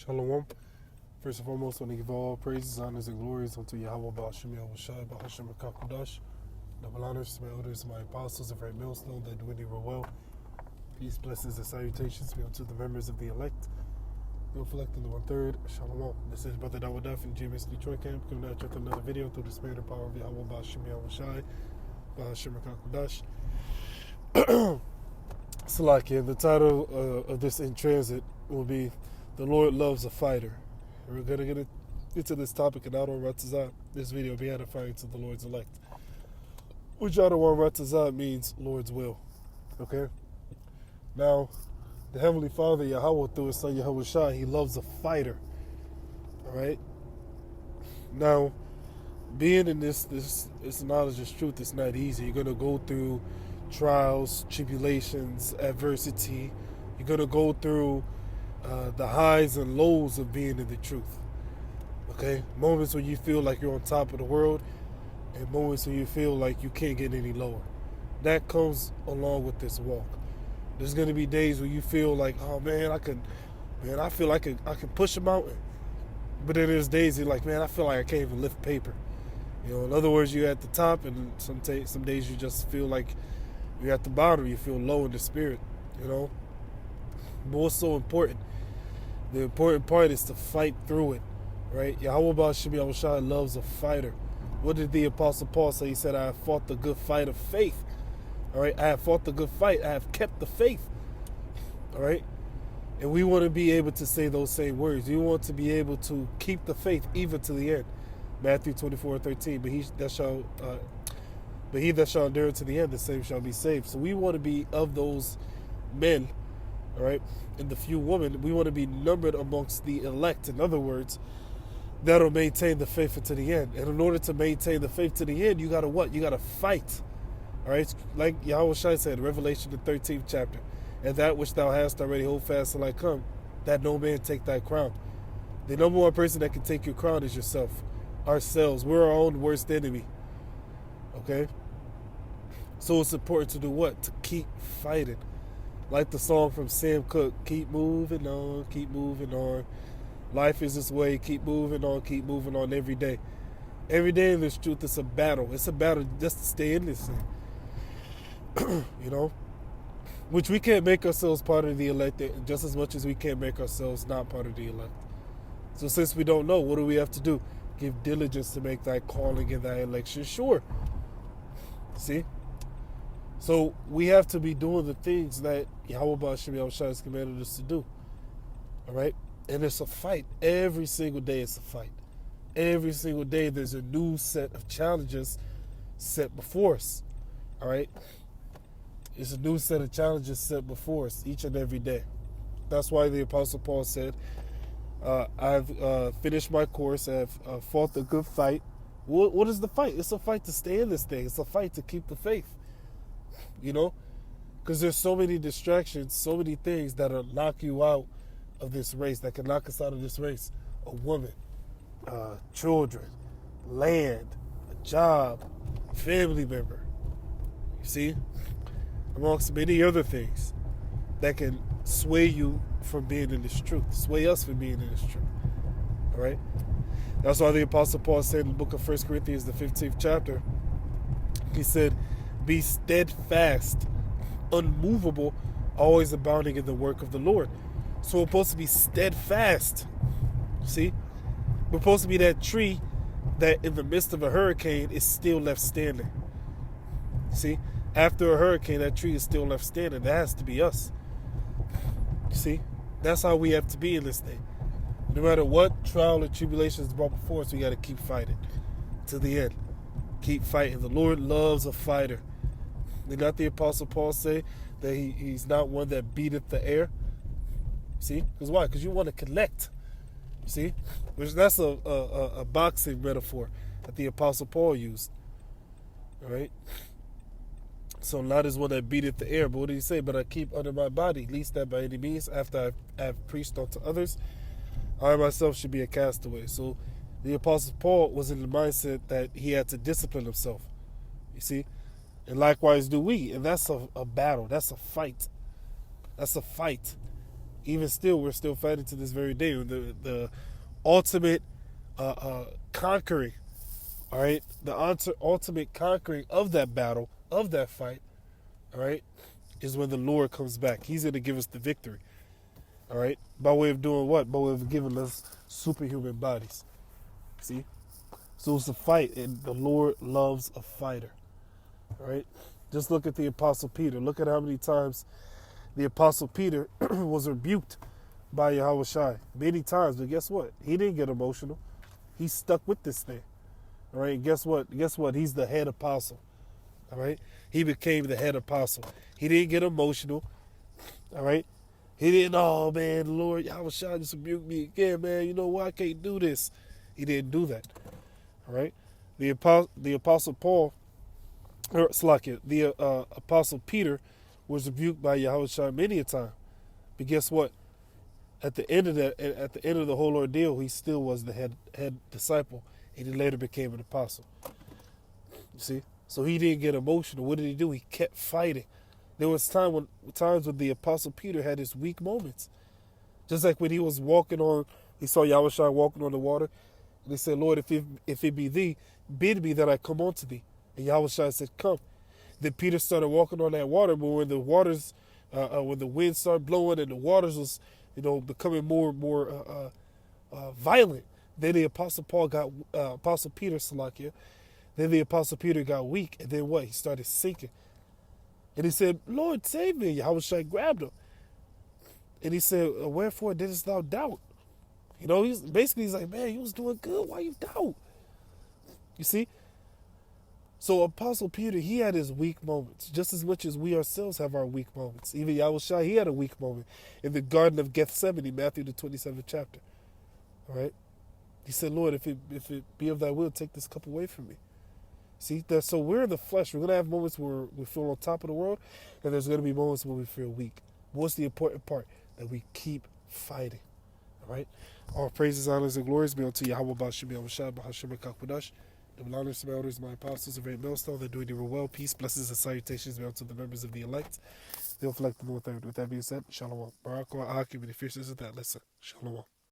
Shalom. First and foremost, I want to give all praises, honors, and glories unto YAHAWAH, YAHAWASHI, QADASAH. Double honors to my elders, my apostles of Great Milestone, that do any well. Peace, blessings, and salutations be unto the members of the elect. The reflecting the 1/3. Shalom. This is Brother Dawadah from GMS Detroit Camp, coming at you with another video through the spirit and power of YAHAWAH, YAHAWASHI, Salakia. The title of this in transit will be "The Lord Loves a Fighter." We're going to get into this topic and out on RAWCHAA. This video will be edifying to the Lord's elect. Which out on RAWCHAA means Lord's will. Okay? Now, the Heavenly Father, Yahweh, through His Son YAHAWASHI, He loves a fighter. Alright? Now, being in this knowledge of truth is not easy. You're going to go through trials, tribulations, adversity. You're going to go through the highs and lows of being in the truth. Okay? Moments when you feel like you're on top of the world, and moments when you feel like you can't get any lower. That comes along with this walk. There's going to be days where you feel like, oh man, I feel like I can push a mountain. But then there's days you're like, man, I feel like I can't even lift paper. You know, in other words, you're at the top, and some days you just feel like you're at the bottom. You feel low in the spirit, you know. But what's so important? The important part is to fight through it, right? YAHAWAH loves a fighter. What did the Apostle Paul say? He said, I have fought the good fight of faith. All right, I have fought the good fight. I have kept the faith. All right, and we want to be able to say those same words. We want to be able to keep the faith even to the end. Matthew 24:13. But he that shall endure to the end, the same shall be saved. So we want to be of those men. All right, and the few women, we want to be numbered amongst the elect. In other words, that'll maintain the faith to the end. And in order to maintain the faith to the end, you got to what? You got to fight. All right, like Yahawashi said, Revelation the 13th chapter, and that which thou hast already hold fast till I come, that no man take thy crown. The number one person that can take your crown is yourself, ourselves. We're our own worst enemy. Okay, so it's important to do what? To keep fighting. Like the song from Sam Cooke, keep moving on, keep moving on. Life is this way, keep moving on every day. Every day in this truth, it's a battle. It's a battle just to stay in this thing. You know? Which we can't make ourselves part of the elect just as much as we can't make ourselves not part of the elect. So since we don't know, what do we have to do? Give diligence to make thy calling and thy election sure. See? So we have to be doing the things that YAHAWAH has commanded us to do. All right? And it's a fight. Every single day it's a fight. Every single day there's a new set of challenges set before us. All right? It's a new set of challenges set before us each and every day. That's why the Apostle Paul said, I've finished my course. I've fought the good fight. What is the fight? It's a fight to stay in this thing. It's a fight to keep the faith. You know? Because there's so many distractions, so many things that'll knock you out of this race, that can knock us out of this race. A woman, children, land, a job, family member. You see? Amongst many other things that can sway you from being in this truth, sway us from being in this truth. All right? That's why the Apostle Paul said in the book of 1 Corinthians, the 15th chapter, he said, be steadfast, unmovable, always abounding in the work of the Lord. So we're supposed to be steadfast. See? We're supposed to be that tree that in the midst of a hurricane is still left standing. See? After a hurricane, that tree is still left standing. That has to be us. See? That's how we have to be in this thing. No matter what trial or tribulation is brought before us, we got to keep fighting to the end. Keep fighting. The Lord loves a fighter. Did not the Apostle Paul say that he's not one that beateth the air? See? Because why? Because you want to collect. See? Which that's a boxing metaphor that the Apostle Paul used. All right? So not as one that beateth the air, but what did he say? But I keep under my body, lest that by any means, after I have preached unto others, I myself should be a castaway. So the Apostle Paul was in the mindset that he had to discipline himself. You see? And likewise do we. And that's a battle. That's a fight. That's a fight. Even still, we're still fighting to this very day. The ultimate conquering, all right? The ultimate conquering of that battle, of that fight, all right, is when the Lord comes back. He's going to give us the victory, all right? By way of doing what? By way of giving us superhuman bodies. See? So it's a fight, and the Lord loves a fighter, all right? Just look at the Apostle Peter. Look at how many times the Apostle Peter was rebuked by YAHAWASHI. Many times, but guess what? He didn't get emotional. He stuck with this thing. All right, guess what? Guess what? He's the head apostle. All right, he became the head apostle. He didn't get emotional. All right, he didn't. Oh man, Lord, YAHAWASHI just rebuked me again, man. You know why I can't do this? He didn't do that. All right, the apostle Paul, or Slakia, the apostle Peter, was rebuked by YAHAWASHI many a time. But guess what? At the end of the whole ordeal, he still was the head disciple, and he later became an apostle. You see, so he didn't get emotional. What did he do? He kept fighting. There was times when the apostle Peter had his weak moments, just like when he was walking on. He saw YAHAWASHI walking on the water, and he said, "Lord, if it be thee, bid me that I come unto thee." And YAHAWASHI said, "Come." Then Peter started walking on that water, but when the waters, when the wind started blowing and the waters was, becoming more and more violent, then the Apostle Peter, Salakia, then the Apostle Peter got weak, and then what? He started sinking. And he said, "Lord, save me." Yahushua grabbed him. And he said, "Wherefore didst thou doubt?" He's like, "Man, you was doing good. Why you doubt?" You see? So Apostle Peter, he had his weak moments, just as much as we ourselves have our weak moments. Even Yahushua, he had a weak moment in the Garden of Gethsemane, Matthew the 27th chapter. All right? He said, "Lord, if it be of thy will, take this cup away from me." See, so we're in the flesh. We're going to have moments where we feel on top of the world, and there's going to be moments where we feel weak. But what's the important part? That we keep fighting. All right? All praises, honors, and glories be unto Yahawah, Bashim, Yahushua, Bahashim, Kakwadash. The honors to my elders, my apostles, of Great Milestone, they're doing even well. Peace, blessings, and salutations be unto the members of the elect. They'll reflect the North. With that being said, Shalom. Barak wa Akim, and the fierceness of that. Listen, Shalom.